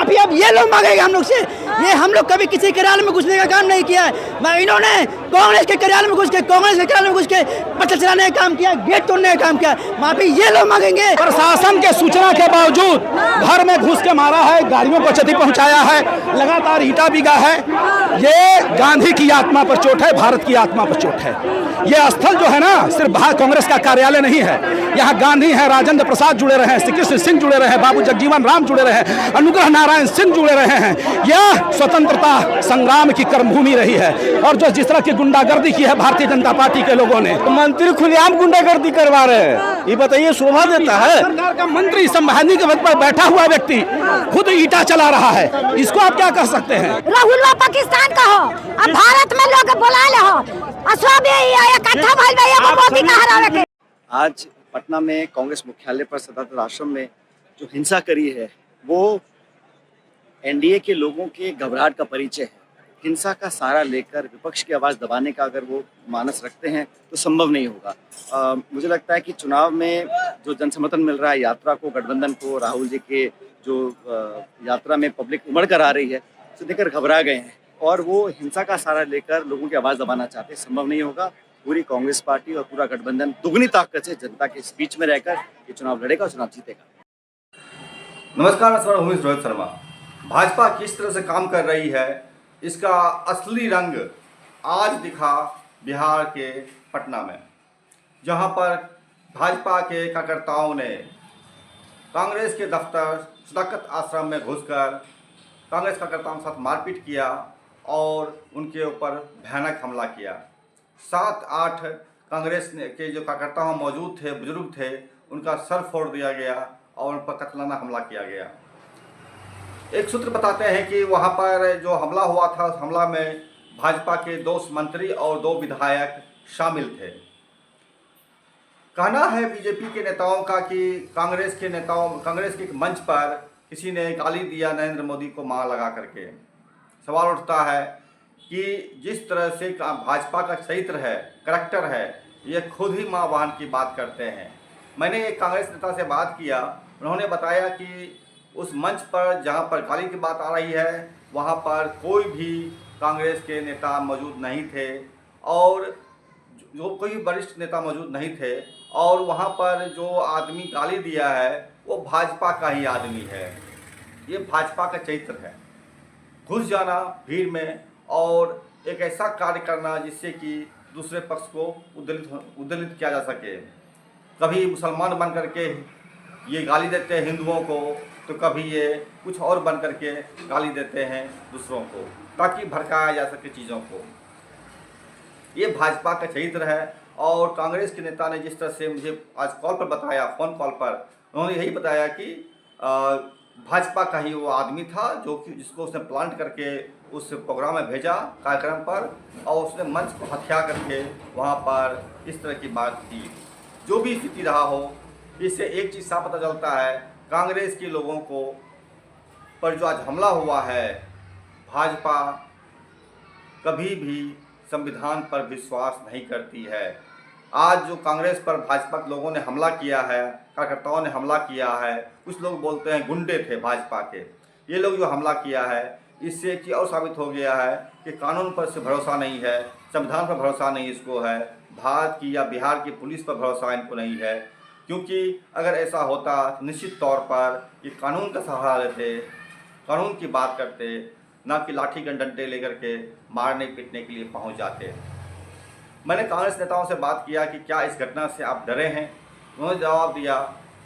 माफी अब ये लोग मांगेंगे हम लोग से। ये हम लोग कभी किसी कार्यालय में घुसने का काम नहीं किया है। इन्होंने कांग्रेस के कार्यालय में घुस के पता चलाने का काम किया, गेट तोड़ने का काम किया। माफी ये लोग मांगेंगे। प्रशासन के सूचना के बावजूद घर में घुस के मारा है, गाड़ियों को क्षति पहुंचाया है, लगातार ईंटा बिगा है। ये गांधी की आत्मा पर चोट है, भारत की आत्मा पर चोट है। ये स्थल जो है ना, सिर्फ कांग्रेस का कार्यालय नहीं है। यहाँ गांधी है, राजेंद्र प्रसाद जुड़े रहे हैं, श्री कृष्ण सिंह जुड़े रहे हैं, बाबू जगजीवन राम जुड़े रहे हैं, अनुग्रह नारायण सिंह जुड़े रहे हैं। यह स्वतंत्रता संग्राम की कर्मभूमि रही है। और जो जिस तरह की गुंडागर्दी की है भारतीय जनता पार्टी के लोगों ने, तो मंत्री खुलेआम गुंडागर्दी करवा रहे हैं, ये बताइए शोभा देता है? सरकार का मंत्री संवैधानिक पद पर बैठा हुआ व्यक्ति खुद ईंटा चला रहा है, इसको आप क्या कर सकते हैं? राहुल पाकिस्तान का हो, अब भारत में लोग बुला ले हो, आज पटना में कांग्रेस मुख्यालय पर सदानंद आश्रम में जो हिंसा करी है वो एनडीए के लोगों के घबराहट का परिचय है। हिंसा का सहारा लेकर विपक्ष की आवाज़ दबाने का अगर वो मानस रखते हैं तो संभव नहीं होगा। मुझे लगता है कि चुनाव में जो जनसमर्थन मिल रहा है यात्रा को, गठबंधन को, राहुल जी के जो यात्रा में पब्लिक उमड़ कर आ रही है, उसे देखकर घबरा गए हैं और वो हिंसा का सहारा लेकर लोगों की आवाज़ दबाना चाहते हैं। संभव नहीं होगा। पूरी कांग्रेस पार्टी और पूरा गठबंधन दुगनी ताकत से जनता के बीच में रहकर ये चुनाव लड़ेगा और चुनाव जीतेगा। नमस्कार, मैं रोहित शर्मा। भाजपा किस तरह से काम कर रही है, इसका असली रंग आज दिखा बिहार के पटना में, जहां पर भाजपा के कार्यकर्ताओं ने कांग्रेस के दफ्तर सदाकत आश्रम में घुसकर कांग्रेस कार्यकर्ताओं के साथ मारपीट किया और उनके ऊपर भयानक हमला किया। 7-8 कांग्रेस के जो कार्यकर्ता मौजूद थे, बुजुर्ग थे, उनका सर फोड़ दिया गया और उन पर कत्लाना हमला किया गया। एक सूत्र बताते हैं कि वहां पर जो हमला हुआ था, उस हमला में भाजपा के 2 मंत्री और 2 विधायक शामिल थे। कहना है बीजेपी के नेताओं का कि कांग्रेस के एक मंच पर किसी ने गाली दिया नरेंद्र मोदी को मां लगा करके। सवाल उठता है कि जिस तरह से भाजपा का चरित्र है, करैक्टर है, ये खुद ही मां बहन की बात करते हैं। मैंने एक कांग्रेस नेता से बात किया, उन्होंने बताया कि उस मंच पर जहां पर गाली की बात आ रही है वहां पर कोई भी कांग्रेस के नेता मौजूद नहीं थे और जो कोई वरिष्ठ नेता मौजूद नहीं थे और वहां पर जो आदमी गाली दिया है वो भाजपा का ही आदमी है। ये भाजपा का चरित्र है, घुस जाना भीड़ में और एक ऐसा कार्य करना जिससे कि दूसरे पक्ष को उद्दलित किया जा सके। कभी मुसलमान बन करके ये गाली देते हैं हिंदुओं को, तो कभी ये कुछ और बन करके गाली देते हैं दूसरों को, ताकि भड़काया जा सके चीज़ों को। ये भाजपा का चरित्र है। और कांग्रेस के नेता ने जिस तरह से मुझे आज कॉल पर बताया, फ़ोन कॉल पर, उन्होंने यही बताया कि भाजपा का ही वो आदमी था जो कि जिसको उसने प्लांट करके उस प्रोग्राम में भेजा कार्यक्रम पर और उसने मंच को हथिया करके वहाँ पर इस तरह की बात की। जो भी स्थिति रहा हो, इससे एक चीज़ साफ पता चलता है, कांग्रेस के लोगों को पर जो आज हमला हुआ है, भाजपा कभी भी संविधान पर विश्वास नहीं करती है। आज जो कांग्रेस पर भाजपा के लोगों ने हमला किया है, कार्यकर्ताओं ने हमला किया है, कुछ लोग बोलते हैं गुंडे थे भाजपा के, ये लोग जो हमला किया है, इससे एक चीज़ और साबित हो गया है कि कानून पर से भरोसा नहीं है, संविधान पर भरोसा नहीं इसको है, भारत की या बिहार की पुलिस पर भरोसा इनको नहीं है। क्योंकि अगर ऐसा होता तो निश्चित तौर पर ये कानून का सहारा लेते, कानून की बात करते, ना कि लाठी डंडे लेकर के मारने पीटने के लिए पहुंच जाते। मैंने कांग्रेस नेताओं से बात किया कि क्या इस घटना से आप डरे हैं? उन्होंने जवाब दिया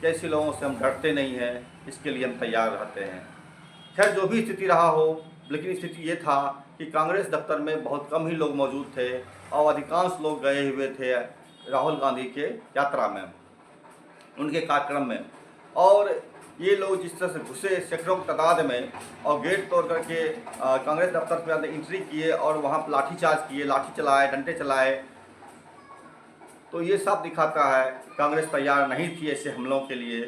कि ऐसे लोगों से हम डरते नहीं हैं, इसके लिए हम तैयार रहते हैं। खैर, जो भी स्थिति रहा हो, लेकिन स्थिति ये था कि कांग्रेस दफ्तर में बहुत कम ही लोग मौजूद थे और अधिकांश लोग गए हुए थे राहुल गांधी के यात्रा में, उनके कार्यक्रम में। और ये लोग जिस तरह से घुसे सैकड़ों की तादाद में और गेट तोड़ करके कांग्रेस दफ्तर में एंट्री किए और वहाँ पर लाठीचार्ज किए, लाठी चलाए, डंडे चलाए, तो ये सब दिखाता है कांग्रेस तैयार नहीं थी ऐसे हमलों के लिए।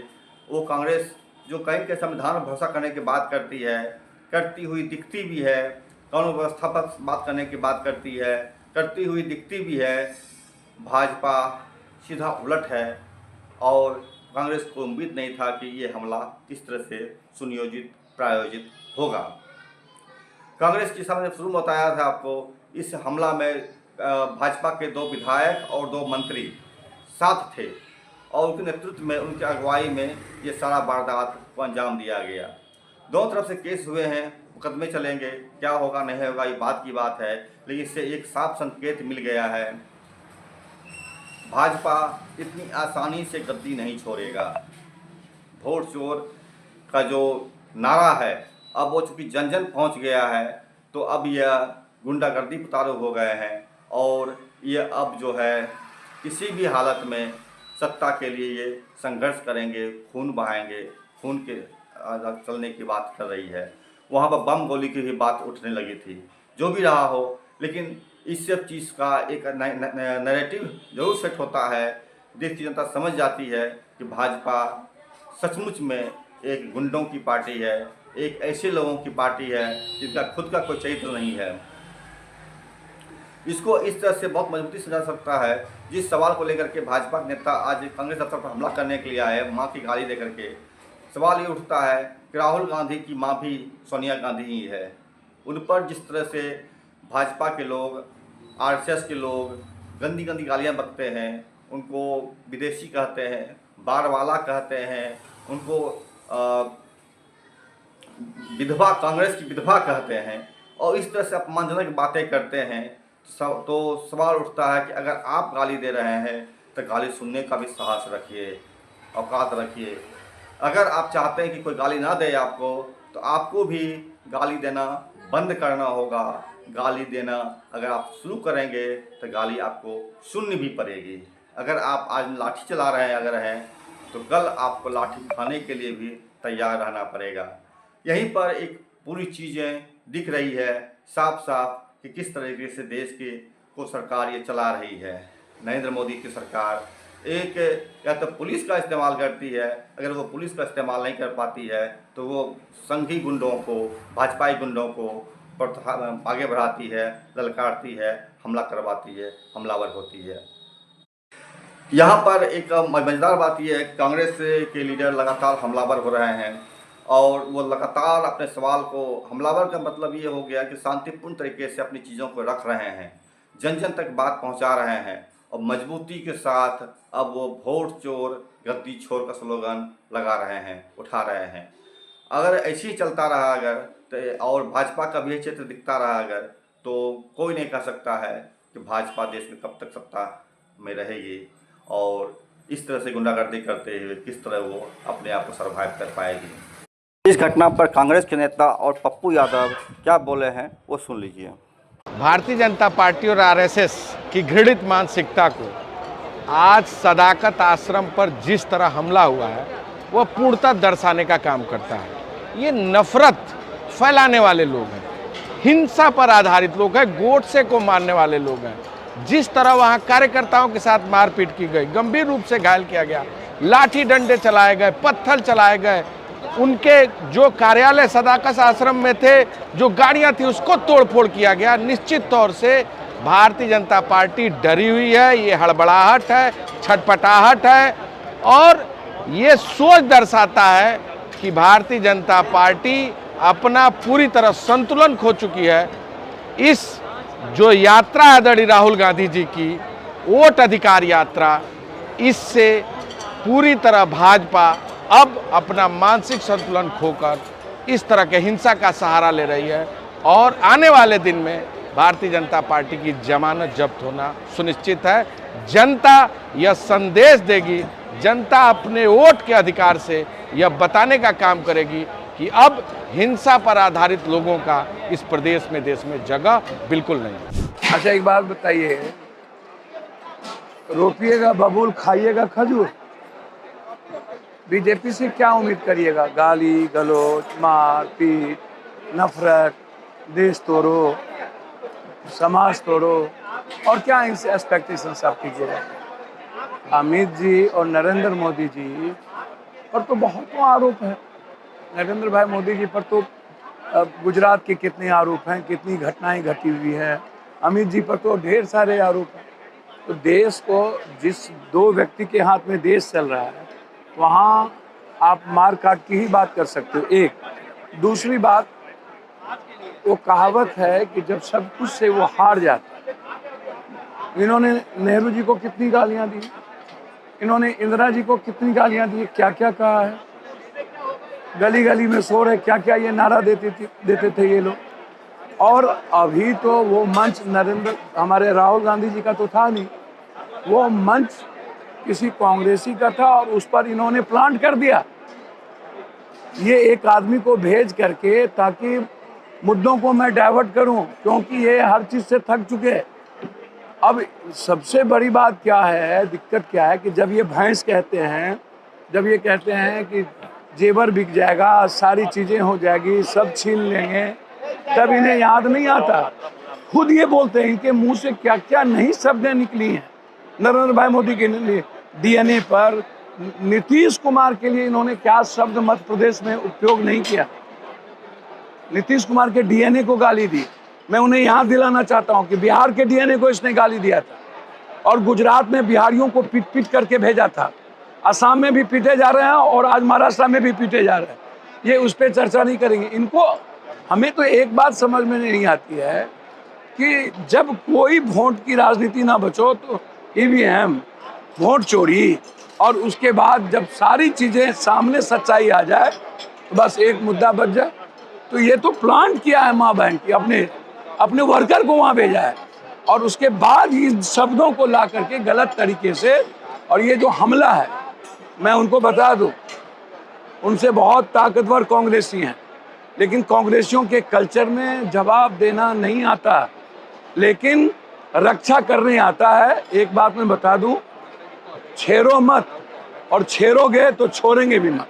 वो कांग्रेस जो कहीं के संविधान पर भरोसा करने की बात करती है, करती हुई दिखती भी है, कानून व्यवस्था पर बात करने की बात करती है, करती हुई दिखती भी है। भाजपा सीधा उलट है और कांग्रेस को उम्मीद नहीं था कि ये हमला इस तरह से सुनियोजित प्रायोजित होगा। कांग्रेस की सामने शुरू में बताया था आपको, इस हमला में भाजपा के 2 विधायक और 2 मंत्री साथ थे और उनके नेतृत्व में, उनकी अगुवाई में ये सारा वारदात को अंजाम दिया गया। दोनों तरफ से केस हुए हैं, मुकदमे चलेंगे, क्या होगा नहीं होगा ये बात की बात है, लेकिन इससे एक साफ संकेत मिल गया है, भाजपा इतनी आसानी से गद्दी नहीं छोड़ेगा। वोट चोर का जो नारा है अब वो चूँकि जन जन पहुँच गया है, तो अब यह गुंडागर्दी पुतारू हो गए हैं और ये अब जो है किसी भी हालत में सत्ता के लिए ये संघर्ष करेंगे, खून बहाएंगे, खून के चलने की बात कर रही है। वहाँ पर बम गोली की भी बात उठने लगी थी। जो भी रहा हो, लेकिन इस सब चीज़ का एक नैरेटिव जरूर सेट होता है। देश की जनता समझ जाती है कि भाजपा सचमुच में एक गुंडों की पार्टी है, एक ऐसे लोगों की पार्टी है जिनका खुद का कोई चरित्र नहीं है। इसको इस तरह से बहुत मजबूती से समझा सकता है। जिस सवाल को लेकर के भाजपा के नेता आज कांग्रेस दफ्तर पर हमला करने के लिए आए, माँ की गाली देकर के, सवाल ये उठता है कि राहुल गांधी की माँ भी सोनिया गांधी ही है। उन पर जिस तरह से भाजपा के लोग, आरएसएस के लोग गंदी गंदी गालियाँ बकते हैं, उनको विदेशी कहते हैं, बारवाला कहते हैं, उनको विधवा, कांग्रेस की विधवा कहते हैं और इस तरह से अपमानजनक बातें करते हैं, तो सवाल उठता है कि अगर आप गाली दे रहे हैं तो गाली सुनने का भी साहस रखिए, औकात रखिए। अगर आप चाहते हैं कि कोई गाली ना दे आपको, तो आपको भी गाली देना बंद करना होगा। गाली देना अगर आप शुरू करेंगे तो गाली आपको सुननी भी पड़ेगी। अगर आप आज लाठी चला रहे हैं अगर हैं, तो कल आपको लाठी खाने के लिए भी तैयार रहना पड़ेगा। यहीं पर एक पूरी चीज़ें दिख रही है साफ साफ कि किस तरीके से देश को सरकार ये चला रही है। नरेंद्र मोदी की सरकार एक या तो पुलिस का इस्तेमाल करती है, अगर वो पुलिस का इस्तेमाल नहीं कर पाती है तो वो संघी गुंडों को, भाजपाई गुंडों को आगे बढ़ाती है, ललकारती है, हमला करवाती है, हमलावर होती है। यहाँ पर एक मजेदार बात यह है कि कांग्रेस के लीडर लगातार हमलावर हो रहे हैं और वो लगातार अपने सवाल को, हमलावर का मतलब ये हो गया कि शांतिपूर्ण तरीके से अपनी चीज़ों को रख रहे हैं, जन जन तक बात पहुंचा रहे हैं और मजबूती के साथ अब वो वोट चोर गद्दी छोर का स्लोगन लगा रहे हैं, उठा रहे हैं। अगर ऐसे ही चलता रहा अगर और भाजपा का भी चित्र दिखता रहा अगर, तो कोई नहीं कह सकता है कि भाजपा देश में कब तक सत्ता में रहेगी और इस तरह से गुंडागर्दी करते हुए किस तरह वो अपने आप को सर्वाइव कर पाएगी। इस घटना पर कांग्रेस के नेता और पप्पू यादव क्या बोले हैं वो सुन लीजिए। भारतीय जनता पार्टी और आरएसएस की घृणित मानसिकता को आज सदाकत आश्रम पर जिस तरह हमला हुआ है वह पूर्णतः दर्शाने का काम करता है। ये नफरत फैलाने वाले लोग हैं, हिंसा पर आधारित लोग हैं, गोडसे को मारने वाले लोग हैं। जिस तरह वहाँ कार्यकर्ताओं के साथ मारपीट की गई, गंभीर रूप से घायल किया गया, लाठी डंडे चलाए गए, पत्थर चलाए गए, उनके जो कार्यालय सदाकत आश्रम में थे, जो गाड़ियां थी उसको तोड़फोड़ किया गया। निश्चित तौर से भारतीय जनता पार्टी डरी हुई है, ये हड़बड़ाहट है, छटपटाहट है और ये सोच दर्शाता है कि भारतीय जनता पार्टी अपना पूरी तरह संतुलन खो चुकी है। इस जो यात्रा आदरणीय राहुल गांधी जी की वोट अधिकार यात्रा, इससे पूरी तरह भाजपा अब अपना मानसिक संतुलन खोकर इस तरह के हिंसा का सहारा ले रही है और आने वाले दिन में भारतीय जनता पार्टी की जमानत जब्त होना सुनिश्चित है। जनता यह संदेश देगी, जनता अपने वोट के अधिकार से यह बताने का काम करेगी कि अब हिंसा पर आधारित लोगों का इस प्रदेश में, देश में जगह बिल्कुल नहीं। अच्छा एक बात बताइए, रोपिएगा बबूल खाइएगा खजूर, बीजेपी से क्या उम्मीद करिएगा? गाली गलौज, मार पीट, नफरत, देश तोड़ो, समाज तोड़ो और क्या इनसे एक्सपेक्टेशंस आप कीजिएगा? अमित जी और नरेंद्र मोदी जी पर तो बहुत आरोप है। नरेंद्र भाई मोदी जी पर तो गुजरात के कितने आरोप हैं, कितनी घटनाएं घटी हुई हैं। अमित जी पर तो ढेर सारे आरोप हैं। तो देश को, जिस दो व्यक्ति के हाथ में देश चल रहा है, वहाँ आप मार काट की ही बात कर सकते हो। एक दूसरी बात, वो कहावत है कि जब सब कुछ से वो हार जाता है। इन्होंने नेहरू जी को कितनी गालियां दी, इन्होंने इंदिरा जी को कितनी गालियां दी, क्या क्या कहा है, गली गली में शोर है, क्या क्या ये नारा देते थे ये लोग। और अभी तो वो मंच हमारे राहुल गांधी जी का तो था नहीं, वो मंच किसी कांग्रेसी का था और उस पर इन्होंने प्लांट कर दिया, ये एक आदमी को भेज करके, ताकि मुद्दों को मैं डाइवर्ट करूं, क्योंकि ये हर चीज से थक चुके हैं। अब सबसे बड़ी बात क्या है, दिक्कत क्या है कि जब ये भैंस कहते हैं, जब ये कहते हैं कि जेवर बिक जाएगा, सारी चीजें हो जाएगी, सब छीन लेंगे, तब इन्हें याद नहीं आता। खुद ये बोलते हैं, इनके मुंह से क्या क्या नहीं शब्दें निकली हैं नरेंद्र भाई मोदी के लिए, डीएनए पर, नीतीश कुमार के लिए इन्होंने क्या शब्द मध्य प्रदेश में उपयोग नहीं किया। नीतीश कुमार के डीएनए को गाली दी। मैं उन्हें याद दिलाना चाहता हूं कि बिहार के डीएनए को इसने गाली दिया था, और गुजरात में बिहारियों को पीट पीट करके भेजा था। असम में भी पीटे जा रहे हैं और आज महाराष्ट्र में भी पीटे जा रहे हैं। ये उस पर चर्चा नहीं करेंगे। इनको, हमें तो एक बात समझ में नहीं आती है कि जब कोई वोट की राजनीति ना बचो तो ईवीएम, वोट चोरी, और उसके बाद जब सारी चीजें सामने सच्चाई आ जाए तो बस एक मुद्दा बच जाए। तो ये तो प्लान किया है माँ बहन की, अपने वर्कर को वहाँ भेजा है, और उसके बाद इन शब्दों को ला करके गलत तरीके से, और ये जो हमला है, मैं उनको बता दूं, उनसे बहुत ताकतवर कांग्रेसी हैं, लेकिन कांग्रेसियों के कल्चर में जवाब देना नहीं आता, लेकिन रक्षा करने आता है। एक बात मैं बता दूं, छेड़ो मत, और छेड़ोगे तो छोड़ेंगे भी मत।